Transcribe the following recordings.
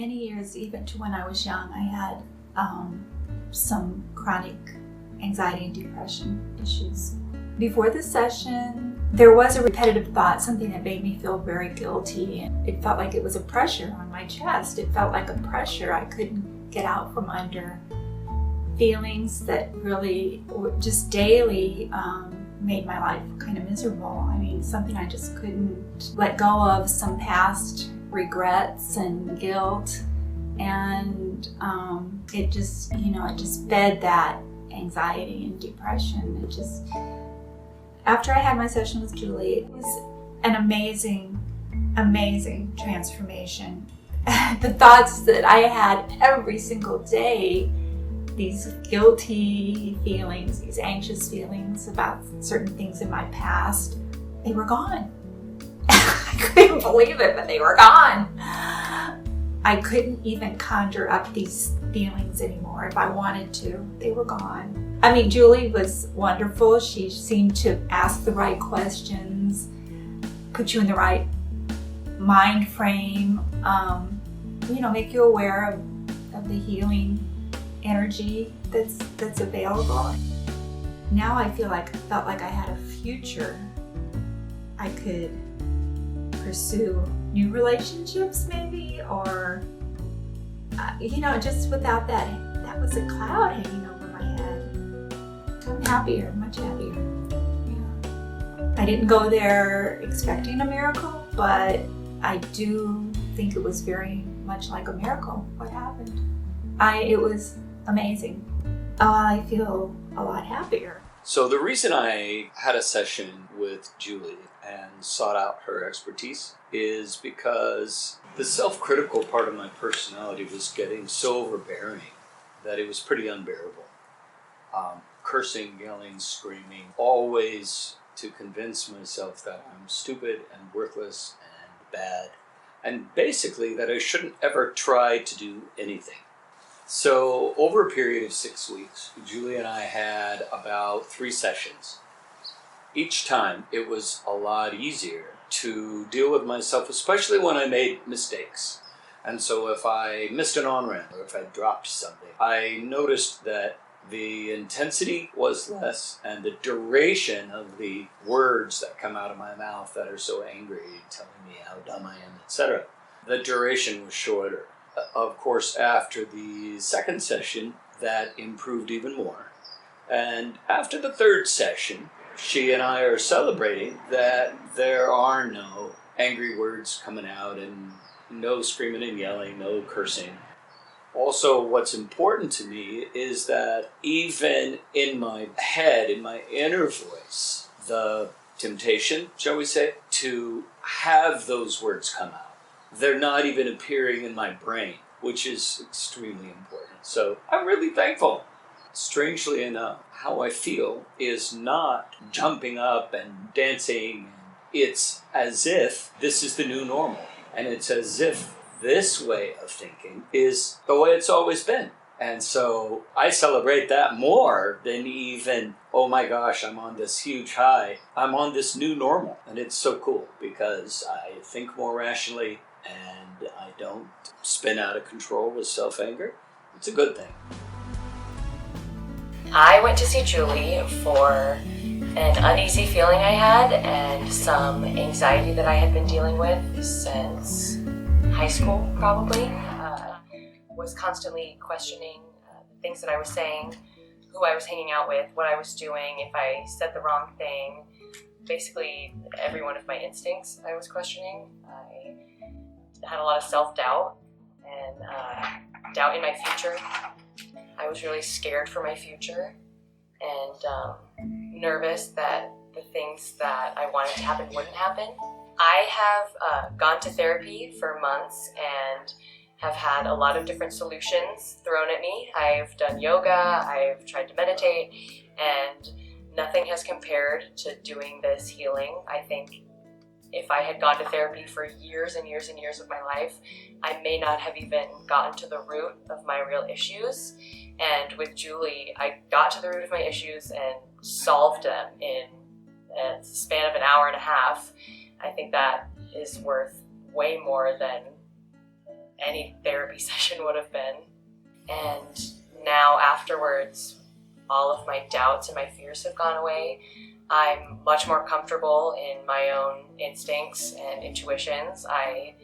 many years, even to when I was young, I had some chronic anxiety and depression issues. Before the session, there was a repetitive thought, something that made me feel very guilty. And it felt like it was a pressure on my chest. It felt like a pressure I couldn't get out from under. Feelings that really just daily made my life kind of miserable. I mean, something I just couldn't let go of, some past regrets and guilt. And it just fed that anxiety and depression. After I had my session with Julie, it was an amazing transformation. The thoughts that I had every single day, these guilty feelings, these anxious feelings about certain things in my past, they were gone. I couldn't believe it, but they were gone. I couldn't even conjure up these feelings anymore if I wanted to. They were gone. I mean, Julie was wonderful. She seemed to ask the right questions, put you in the right mind frame, make you aware of the healing energy that's available. Now I felt like I had a future. I could pursue new relationships maybe, or just without that was a cloud hanging over my head. I'm happier, much happier. Yeah. I didn't go there expecting a miracle, but I do think it was very much like a miracle what happened. It was amazing. I feel a lot happier. So the reason I had a session with Julie and sought out her expertise is because the self-critical part of my personality was getting so overbearing that it was pretty unbearable. Cursing, yelling, screaming, always to convince myself that I'm stupid and worthless and bad, and basically that I shouldn't ever try to do anything. So over a period of 6 weeks, Julie and I had about 3 sessions. Each time it was a lot easier to deal with myself, especially when I made mistakes. And so if I missed an on-ramp or if I dropped something, I noticed that the intensity was less and the duration of the words that come out of my mouth that are so angry, telling me how dumb I am, etc., the duration was shorter. Of course, after the second session, that improved even more. And after the third session, she and I are celebrating that there are no angry words coming out and no screaming and yelling, no cursing. Also, what's important to me is that even in my head, in my inner voice, the temptation, shall we say, to have those words come out, they're not even appearing in my brain, which is extremely important. So I'm really thankful. Strangely enough, how I feel is not jumping up and dancing. It's as if this is the new normal. And it's as if this way of thinking is the way it's always been. And so I celebrate that more than even, oh my gosh, I'm on this huge high. I'm on this new normal. And it's so cool because I think more rationally and I don't spin out of control with self-anger. It's a good thing. I went to see Julie for an uneasy feeling I had and some anxiety that I had been dealing with since high school, probably. Was constantly questioning the things that I was saying, who I was hanging out with, what I was doing, if I said the wrong thing. Basically, every one of my instincts I was questioning. I had a lot of self-doubt and doubt in my future. I was really scared for my future and nervous that the things that I wanted to happen wouldn't happen. I have gone to therapy for months and have had a lot of different solutions thrown at me. I've done yoga, I've tried to meditate, and nothing has compared to doing this healing. I think if I had gone to therapy for years and years and years of my life, I may not have even gotten to the root of my real issues. And with Julie, I got to the root of my issues and solved them in a span of an hour and a half. I think that is worth way more than any therapy session would have been. And now afterwards, all of my doubts and my fears have gone away. I'm much more comfortable in my own instincts and intuitions. I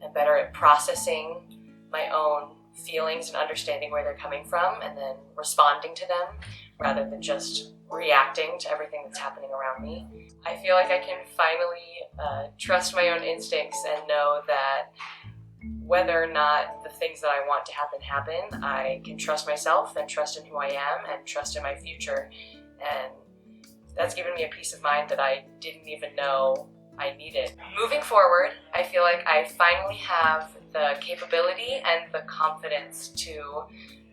am better at processing my own feelings and understanding where they're coming from and then responding to them rather than just reacting to everything that's happening around me. I feel like I can finally trust my own instincts and know that whether or not the things that I want to happen, I can trust myself and trust in who I am and trust in my future. And that's given me a peace of mind that I didn't even know I needed. Moving forward, I feel like I finally have the capability and the confidence to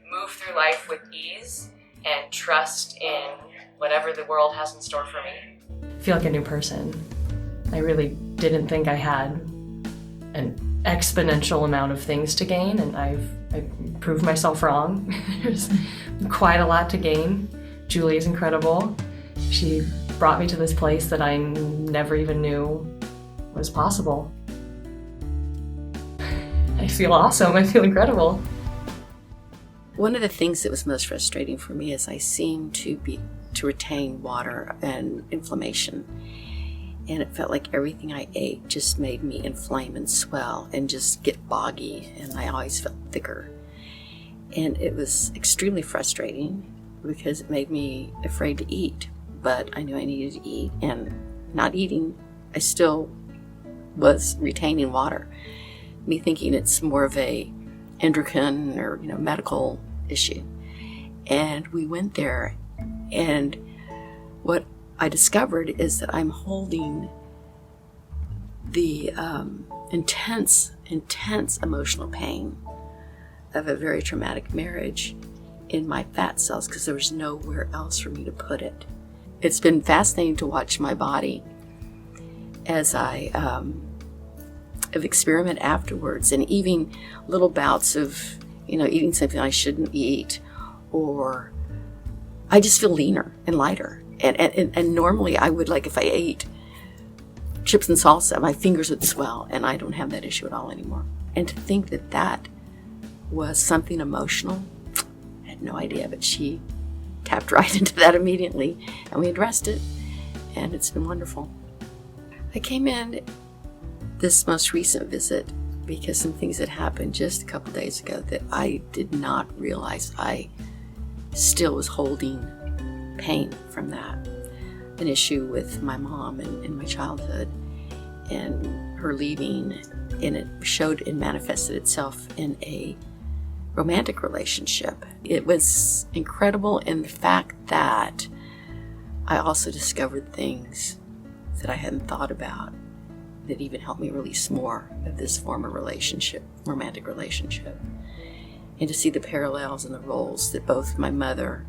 move through life with ease and trust in whatever the world has in store for me. I feel like a new person. I really didn't think I had an exponential amount of things to gain, and I've proved myself wrong. There's quite a lot to gain. Julie is incredible. She brought me to this place that I never even knew was possible. I feel awesome. I feel incredible. One of the things that was most frustrating for me is I seemed to retain water and inflammation. And it felt like everything I ate just made me inflame and swell and just get boggy, and I always felt thicker. And it was extremely frustrating because it made me afraid to eat. But I knew I needed to eat, and not eating, I still was retaining water. Me thinking it's more of a endocrine or medical issue. And we went there, and what I discovered is that I'm holding the intense emotional pain of a very traumatic marriage in my fat cells because there was nowhere else for me to put it. It's been fascinating to watch my body as I have experiment afterwards, and even little bouts of eating something I shouldn't eat, or I just feel leaner and lighter. And normally I would, like if I ate chips and salsa, my fingers would swell, and I don't have that issue at all anymore. And to think that that was something emotional, I had no idea, but she tapped right into that immediately, and we addressed it, and it's been wonderful. I came in this most recent visit because some things had happened just a couple days ago that I did not realize I still was holding pain from that. An issue with my mom in my childhood and her leaving, and it showed and manifested itself in a romantic relationship. It was incredible in the fact that I also discovered things that I hadn't thought about that even helped me release more of this former relationship, romantic relationship. And to see the parallels and the roles that both my mother,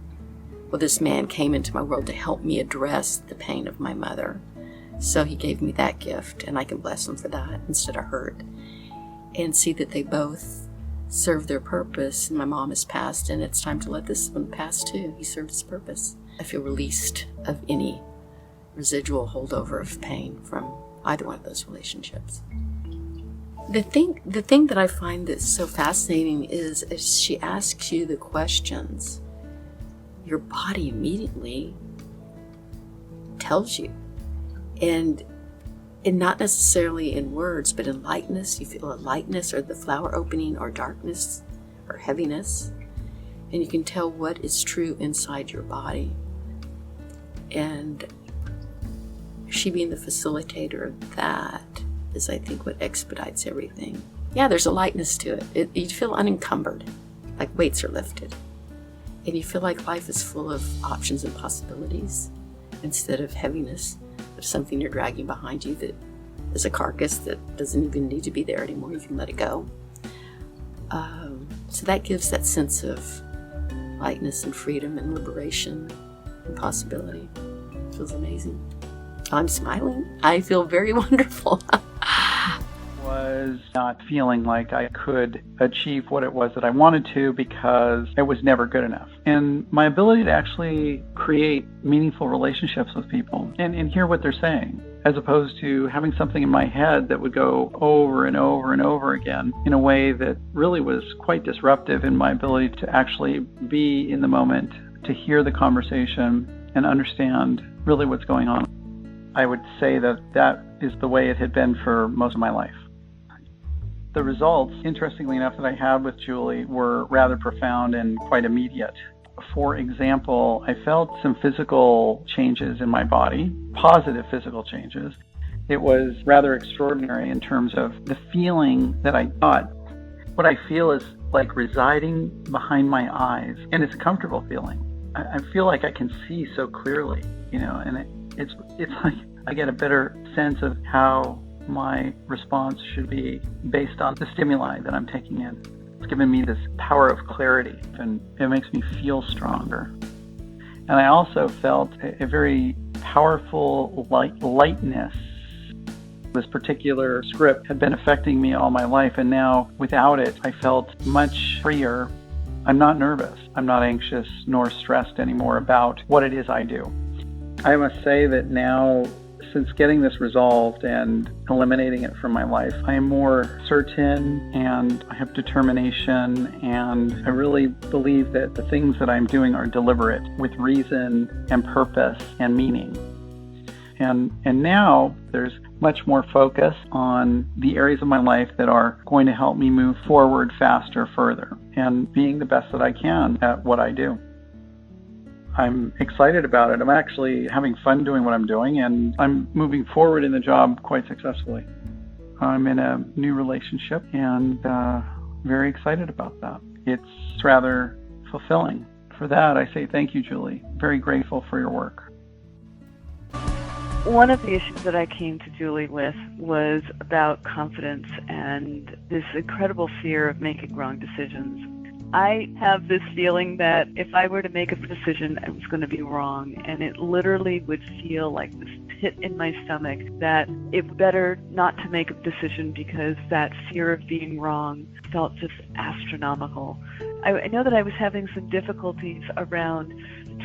this man came into my world to help me address the pain of my mother. So he gave me that gift, and I can bless him for that instead of hurt. And see that they both serve their purpose. My mom has passed, and it's time to let this one pass too. He served his purpose. I feel released of any residual holdover of pain from either one of those relationships. The thing that I find that's so fascinating is if she asks you the questions, your body immediately tells you. And not necessarily in words, but in lightness. You feel a lightness or the flower opening or darkness or heaviness. And you can tell what is true inside your body. And she being the facilitator of that is, I think, what expedites everything. Yeah, there's a lightness to it. You feel unencumbered, like weights are lifted. And you feel like life is full of options and possibilities instead of heaviness of something you're dragging behind you that is a carcass that doesn't even need to be there anymore. You can let it go. So that gives that sense of lightness and freedom and liberation and possibility. It feels amazing. I'm smiling. I feel very wonderful. Was not feeling like I could achieve what it was that I wanted to because it was never good enough. and my ability to actually create meaningful relationships with people and hear what they're saying, as opposed to having something in my head that would go over and over and over again in a way that really was quite disruptive in my ability to actually be in the moment, to hear the conversation and understand really what's going on. I would say that that is the way it had been for most of my life. The results, interestingly enough, that I had with Julie were rather profound and quite immediate. For example, I felt some physical changes in my body, positive physical changes. It was rather extraordinary in terms of the feeling that I got. What I feel is like residing behind my eyes, and it's a comfortable feeling. I feel like I can see so clearly, and it's like I get a better sense of how my response should be based on the stimuli that I'm taking in. It's given me this power of clarity, and it makes me feel stronger. And I also felt a very powerful lightness. This particular script had been affecting me all my life, and now without it, I felt much freer. I'm not nervous. I'm not anxious nor stressed anymore about what it is I do. I must say that now, since getting this resolved and eliminating it from my life, I am more certain and I have determination, and I really believe that the things that I'm doing are deliberate with reason and purpose and meaning. And now there's much more focus on the areas of my life that are going to help me move forward faster, further, and being the best that I can at what I do. I'm excited about it. I'm actually having fun doing what I'm doing, and I'm moving forward in the job quite successfully. I'm in a new relationship and very excited about that. It's rather fulfilling. For that, I say thank you, Julie. Very grateful for your work. One of the issues that I came to Julie with was about confidence and this incredible fear of making wrong decisions. I have this feeling that if I were to make a decision, it was going to be wrong, and it literally would feel like this pit in my stomach that it's better not to make a decision because that fear of being wrong felt just astronomical. I know that I was having some difficulties around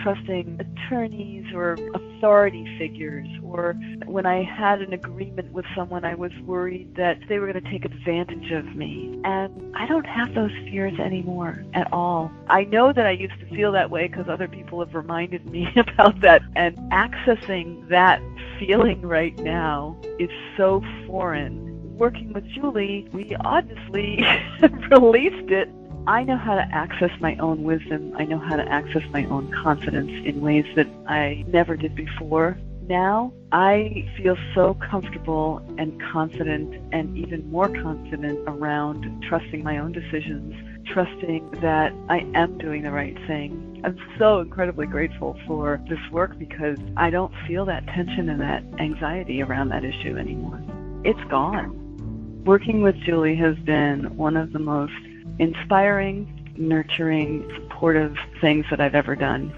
trusting attorneys or authority figures, or when I had an agreement with someone, I was worried that they were going to take advantage of me. And I don't have those fears anymore at all. I know that I used to feel that way because other people have reminded me about that, and accessing that feeling right now is so foreign. Working with Julie, we obviously released it. I know how to access my own wisdom. I know how to access my own confidence in ways that I never did before. Now, I feel so comfortable and confident, and even more confident around trusting my own decisions, trusting that I am doing the right thing. I'm so incredibly grateful for this work because I don't feel that tension and that anxiety around that issue anymore. It's gone. Working with Julie has been one of the most inspiring, nurturing, supportive things that I've ever done.